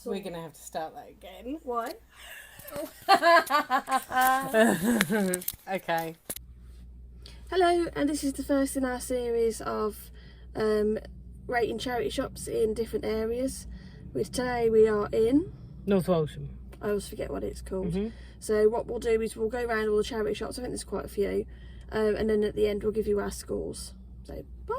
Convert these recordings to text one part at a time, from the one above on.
We're going to have to start that again. Why? Okay. Hello, and this is the first in our series of rating charity shops in different areas. Which today we are in North Walsham. I always forget what it's called. So what we'll do is we'll go around all the charity shops. I think there's quite a few, and then at the end we'll give you our scores. So bye.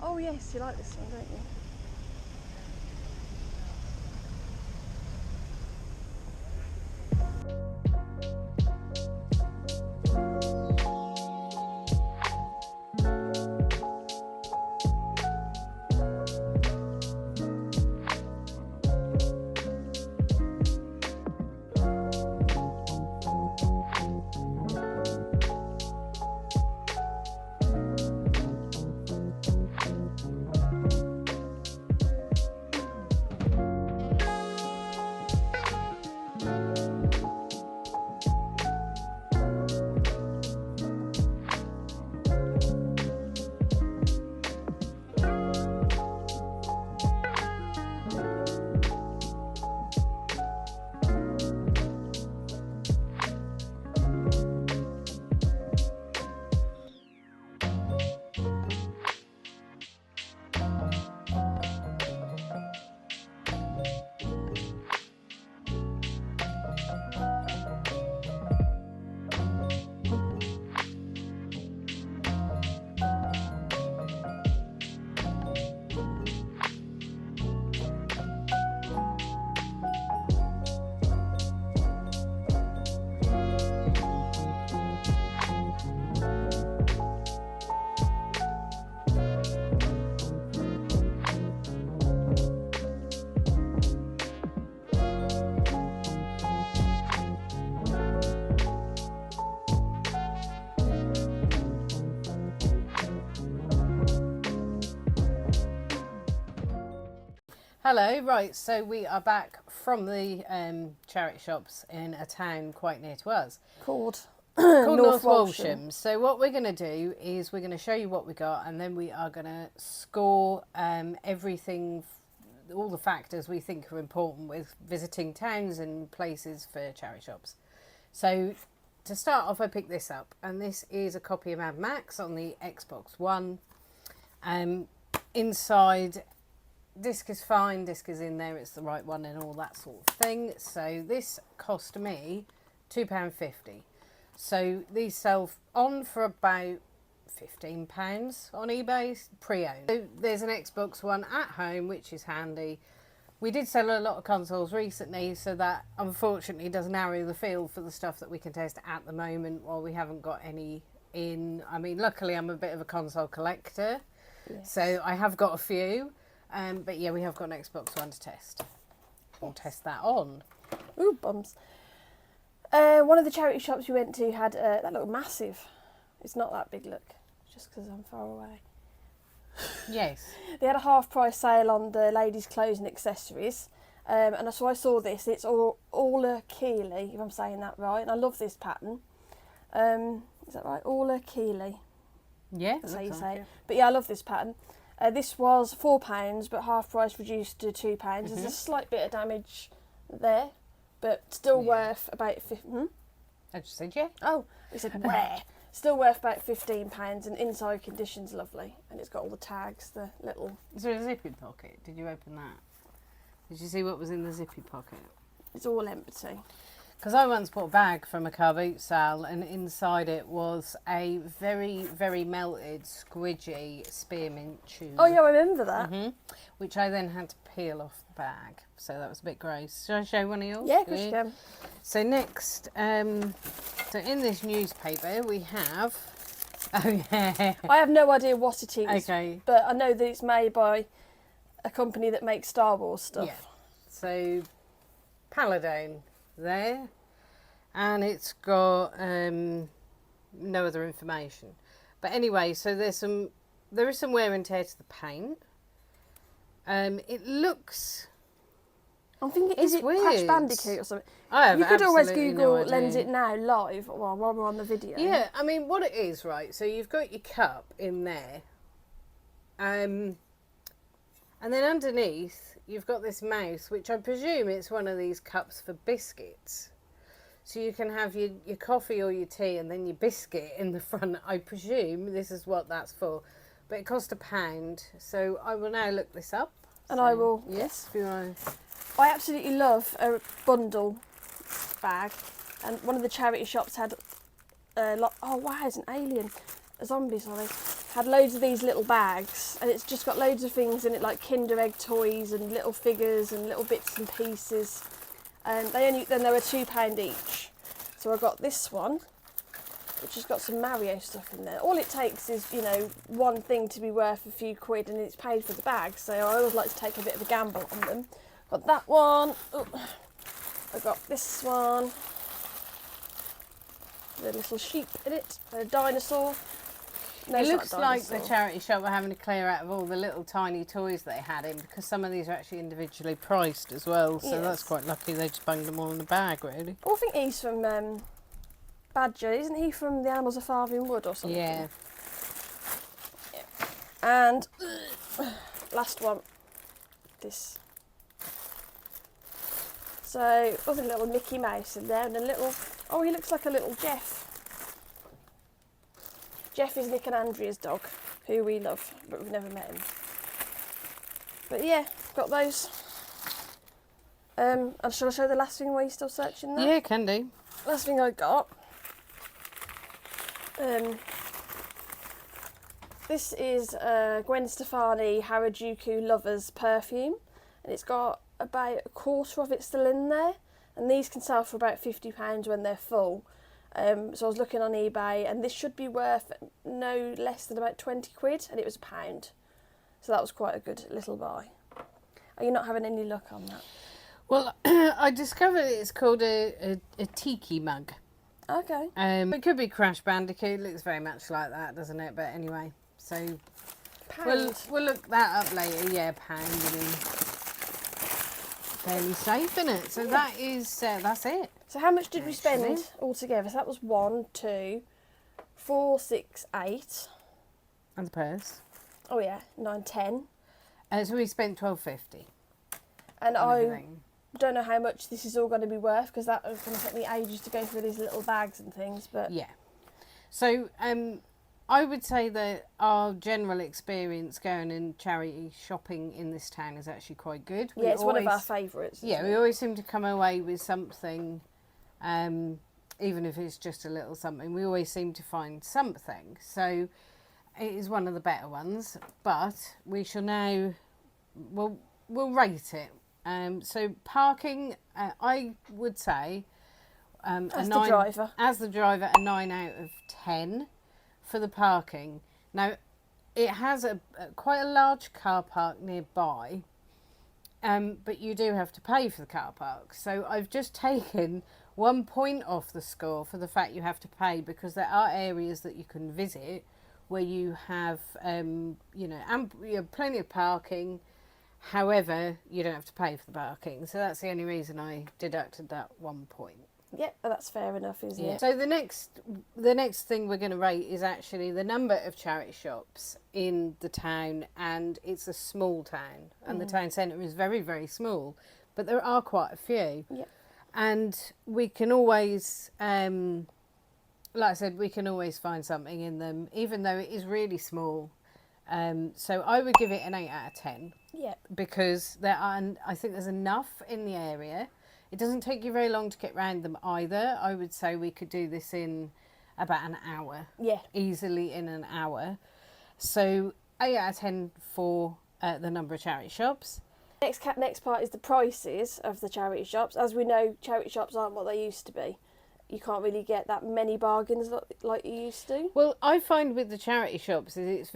Oh yes, you like this one, don't you? Hello, right, so we are back from the charity shops in a town quite near to us. Called North Walsham. So what we're going to do is we're going to show you what we got, and then we are going to score everything, all the factors we think are important with visiting towns and places for charity shops. So to start off, I picked this up, and this is a copy of Mad Max on the Xbox One. Inside, disc is fine, disc is in there, it's the right one and all that sort of thing. So this cost me £2.50. So these sell on for about £15 on eBay, pre-owned. So there's an Xbox One at home, which is handy. We did sell a lot of consoles recently, so that unfortunately does narrow the field for the stuff that we can test at the moment while we haven't got any in. I mean, luckily I'm a bit of a console collector, yes. So I have got a few, but yeah, we have got an Xbox One to test. We'll test that on. Ooh, bums. One of the charity shops we went to had that looked massive. It's not that big, look, just because I'm far away. Yes. They had a half price sale on the ladies' clothes and accessories, and so I saw this. It's Orla Keeley, if I'm saying that right, and I love this pattern. Is that right? Orla Keeley. Yeah, that's how you say it. Yeah. But yeah, I love this pattern. This was £4, but half price reduced to £2. There's a slight bit of damage there, but still worth about I just said yeah. Oh, you said where? Still worth about £15, and inside condition's lovely, and it's got all the tags, the little. Is there a zippy pocket? Did you open that? Did you see what was in the zippy pocket? It's all empty. Because I once bought a bag from a car boot sale, and inside it was a very, very melted, squidgy spearmint tube. Oh yeah, I remember that. Which I then had to peel off the bag, so that was a bit gross. Shall I show one of yours? Yeah, good. You can. So next, so in this newspaper we have. Oh yeah. I have no idea what it is. Okay. But I know that it's made by a company that makes Star Wars stuff. Yeah. So Paladone there, and it's got no other information. But anyway, so there is some wear and tear to the paint. It looks. I'm thinking, is it weird. Crash Bandicoot or something? I have you could always Google no Lens It Now live while we're on the video. Yeah, I mean, what it is, right? So you've got your cup in there, and then underneath you've got this mouse, which I presume it's one of these cups for biscuits. So you can have your coffee or your tea and then your biscuit in the front. I presume this is what that's for. But it cost £1, so I will now look this up. And so, I will. Yes, if you want. I absolutely love a bundle bag, and one of the charity shops had oh wow, it's an alien, a zombie, sorry. Had loads of these little bags, and it's just got loads of things in it, like Kinder Egg toys and little figures and little bits and pieces. And they were £2 each. So I got this one, which has got some Mario stuff in there. All it takes is, you know, one thing to be worth a few quid, and it's paid for the bag. So I always like to take a bit of a gamble on them. Got that one. Ooh. I got this one. The little sheep in it. A dinosaur. No, it looks like the charity shop were having to clear out of all the little tiny toys they had in, because some of these are actually individually priced as well. So that's quite lucky. They just bunged them all in a bag, really. Oh, I think he's from Badger. Isn't he from The Animals of Farthing Wood or something? Yeah. And last one. This. So, there's a little Mickey Mouse in there, and a little. Oh, he looks like a little Jeff. Jeff is Nick and Andrea's dog, who we love, but we've never met him. But yeah, got those. And shall I show the last thing while you're still searching that? Yeah, can do. Last thing I got. This is Gwen Stefani Harajuku Lovers perfume, and it's got about a quarter of it still in there, and these can sell for about £50 when they're full. So I was looking on eBay, and this should be worth no less than about 20 quid, and it was £1. So that was quite a good little buy. Are you not having any luck on that? Well, I discovered it's called a tiki mug. Okay. It could be Crash Bandicoot. It looks very much like that, doesn't it? But anyway, so we'll look that up later. Yeah, £1. I mean, fairly safe, isn't it? So that is, that's it. So how much did we spend Actually. altogether? So that was 1, 2, 4, 6, 8. And the purse. Oh yeah, 9, 10. So we spent $12.50. And on I everything. don't know how much this is all going to be worth, because that was going to take me ages to go through these little bags and things. But Yeah. So I would say that our general experience going and charity shopping in this town is actually quite good. yeah, it's one of our favourites. Yeah, we always seem to come away with something, even if it's just a little something. We always seem to find something. So it is one of the better ones. But we shall now, we'll rate it. So parking, I would say, As the driver. As the driver, a 9 out of 10 for the parking. Now, it has quite a large car park nearby, but you do have to pay for the car park. So I've just taken 1 point off the score for the fact you have to pay, because there are areas that you can visit where you have, you have plenty of parking. However, you don't have to pay for the parking. So that's the only reason I deducted that 1 point. Yep, that's fair enough, isn't it? So the next thing we're going to rate is actually the number of charity shops in the town, and it's a small town, and the town centre is very, very small, but there are quite a few. Yep. And we can always, like I said, we can always find something in them, even though it is really small. So I would give it an 8 out of 10. Yep. Because I think there's enough in the area. It doesn't take you very long to get round them either. I would say we could do this in about an hour. Yeah. Easily in an hour. So 8 out of 10 for the number of charity shops. Next part is the prices of the charity shops. As we know, charity shops aren't what they used to be. You can't really get that many bargains like you used to. Well, I find with the charity shops is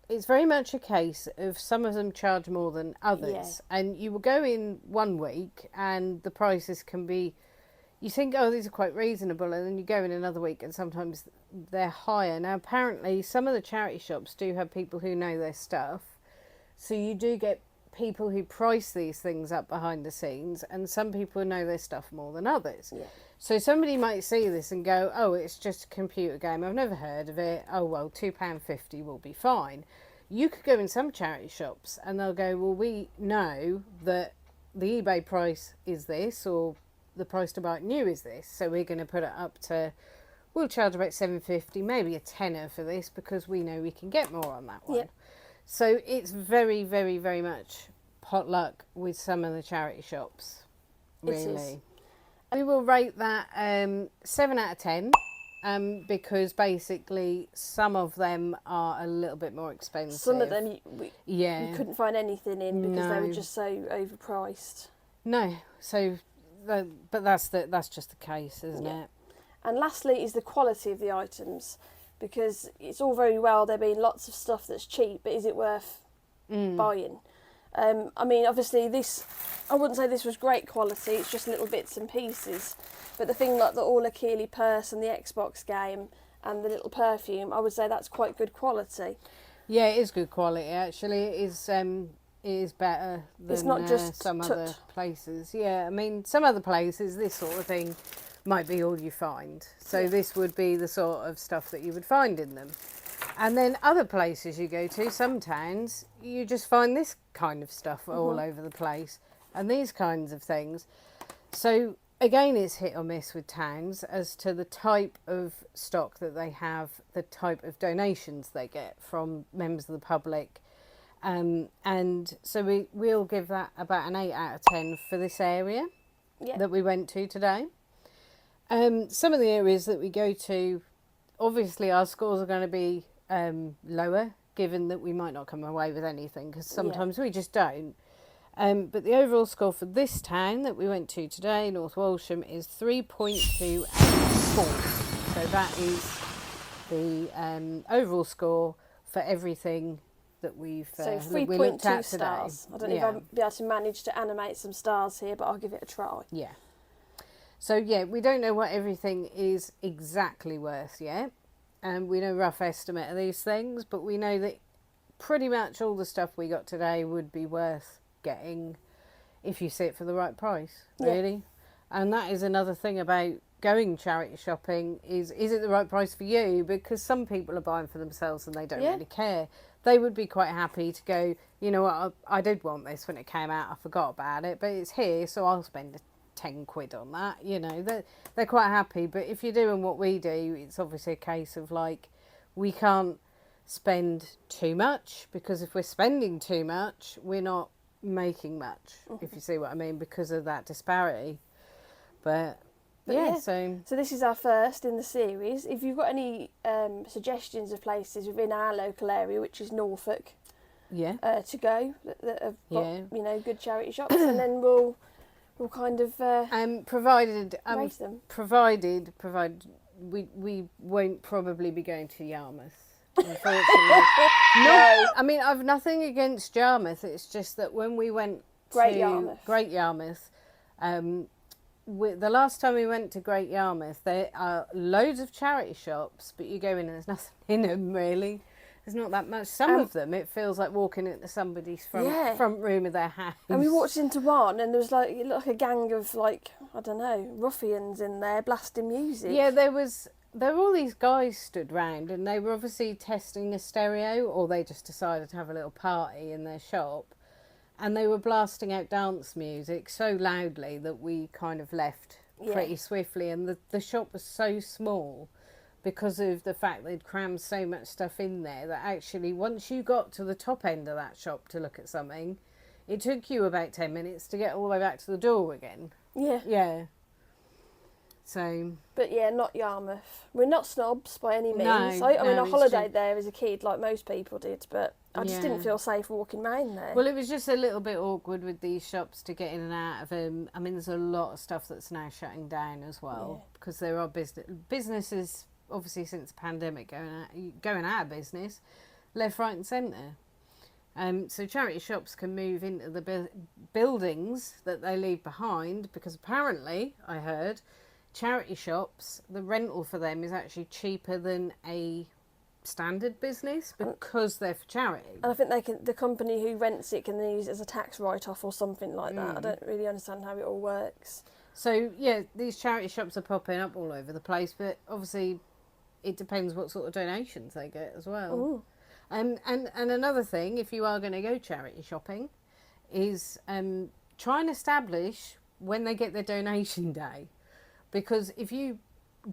it's very much a case of some of them charge more than others. Yeah. And you will go in one week and the prices can be, you think, oh, these are quite reasonable, and then you go in another week and sometimes they're higher. Now, apparently, some of the charity shops do have people who know their stuff. So you do get people who price these things up behind the scenes, and some people know their stuff more than others. Yeah. So somebody might see this and go, oh, it's just a computer game. I've never heard of it. Oh, well, £2.50 will be fine. You could go in some charity shops and they'll go, well, we know that the eBay price is this, or the price to buy it new is this. So we're going to put it up to, we'll charge about £7.50, maybe a tenner for this, because we know we can get more on that one. Yeah. So it's very, very, very much potluck with some of the charity shops, really. We will rate that 7 out of 10, because basically some of them are a little bit more expensive. Some of them you couldn't find anything in because they were just so overpriced. No, so but that's just the case, isn't it? And lastly is the quality of the items, because it's all very well there being lots of stuff that's cheap, but is it worth buying? I mean, obviously I wouldn't say this was great quality, it's just little bits and pieces. But the thing like the All Achille purse and the Xbox game and the little perfume, I would say that's quite good quality. Yeah, it is good quality, actually. It is better than it's not just some other places. Yeah, I mean, some other places, this sort of thing might be all you find. So this would be the sort of stuff that you would find in them. And then other places you go to, some towns, you just find this kind of stuff all over the place and these kinds of things. So again, it's hit or miss with towns as to the type of stock that they have, the type of donations they get from members of the public. And so we'll give that about an 8 out of 10 for this area that we went to today. Some of the areas that we go to, obviously our scores are going to be lower, given that we might not come away with anything, because sometimes we just don't. But the overall score for this town that we went to today, North Walsham, is 3.284. So that is the overall score for everything that we've so that we looked at 3.2 stars. I don't know if I'll be able to manage to animate some stars here, but I'll give it a try. Yeah. So we don't know what everything is exactly worth yet. We know a rough estimate of these things, but we know that pretty much all the stuff we got today would be worth getting if you see it for the right price, Yeah. really. And that is another thing about going charity shopping is it the right price for you? Because some people are buying for themselves and they don't Yeah. really care. They would be quite happy to go, you know what, I did want this when it came out, I forgot about it, but it's here, so I'll spend 10 quid on that. You know, they're quite happy. But if you're doing what we do, it's obviously a case of like, we can't spend too much, because if we're spending too much, we're not making much, if you see what I mean, because of that disparity. But yeah, so this is our first in the series. If you've got any suggestions of places within our local area, which is Norfolk, yeah, to go that have got Yeah. you know, good charity shops, and then we'll kind of provided rate them. provided we won't probably be going to Yarmouth, unfortunately. No, I mean, I've nothing against Yarmouth. It's just that when we went Great to Yarmouth. Great Yarmouth, the last time we went to Great Yarmouth, there are loads of charity shops, but you go in and there's nothing in them really. There's not that much. Some of them, it feels like walking into somebody's front room of their house. And we walked into one, and there was like, it looked like a gang of, like, I don't know, ruffians in there blasting music. Yeah, there were all these guys stood round, and they were obviously testing a stereo, or they just decided to have a little party in their shop, and they were blasting out dance music so loudly that we kind of left pretty swiftly. And the shop was so small, because of the fact they'd crammed so much stuff in there, that actually once you got to the top end of that shop to look at something, it took you about 10 minutes to get all the way back to the door again. Yeah. Yeah. So. But yeah, not Yarmouth. We're not snobs by any means. No, I mean, I it's holidayed true. there as a kid, like most people did, but I just didn't feel safe walking round there. Well, it was just a little bit awkward with these shops to get in and out of them. I mean, there's a lot of stuff that's now shutting down as well, because there are businesses, obviously since the pandemic, going out of business, left, right and centre. So charity shops can move into the buildings that they leave behind, because apparently, I heard, charity shops, the rental for them is actually cheaper than a standard business, because they're for charity. And I think the company who rents it can then use it as a tax write-off or something like that. I don't really understand how it all works. So yeah, these charity shops are popping up all over the place, but obviously it depends what sort of donations they get as well. Ooh. And another thing, if you are going to go charity shopping, is try and establish when they get their donation day. Because if you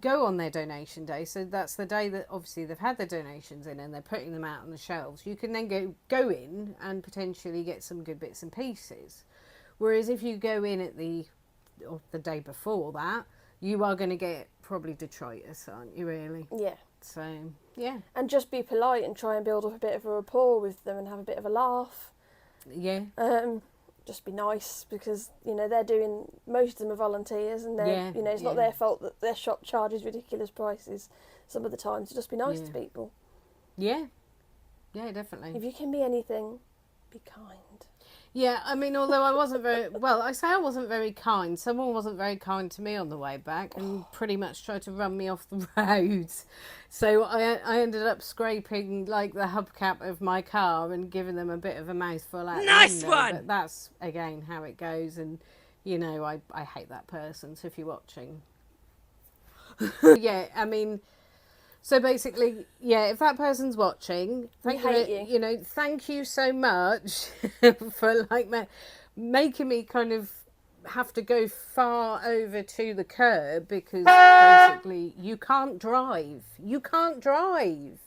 go on their donation day, so that's the day that obviously they've had their donations in and they're putting them out on the shelves, you can then go in and potentially get some good bits and pieces. Whereas if you go in at the day before that, you are going to get probably detritus, aren't you, really? Yeah. So, yeah. And just be polite and try and build up a bit of a rapport with them and have a bit of a laugh. Yeah. Just be nice, because, you know, most of them are volunteers, and they're, you know, it's not their fault that their shop charges ridiculous prices some of the time. So just be nice to people. Yeah. Yeah, definitely. If you can be anything, be kind. Yeah, I mean, although I wasn't I wasn't very kind. Someone wasn't very kind to me on the way back and pretty much tried to run me off the road. So I ended up scraping like the hubcap of my car and giving them a bit of a mouthful out. Nice the window. one! But that's, again, how it goes. And, you know, I hate that person. So if you're watching. Yeah, I mean... So basically, yeah, if that person's watching, thank you so much for like making me kind of have to go far over to the curb, because basically you can't drive. You can't drive.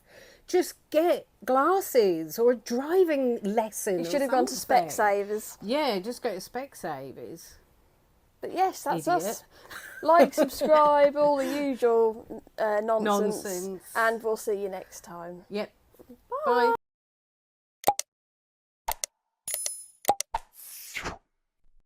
Just get glasses or a driving lesson. You should have gone to Specsavers. Yeah, just go to Specsavers. But yes, that's Idiot. us. Like, subscribe, all the usual nonsense. Nonsense. And we'll see you next time. Yep. Bye. Bye.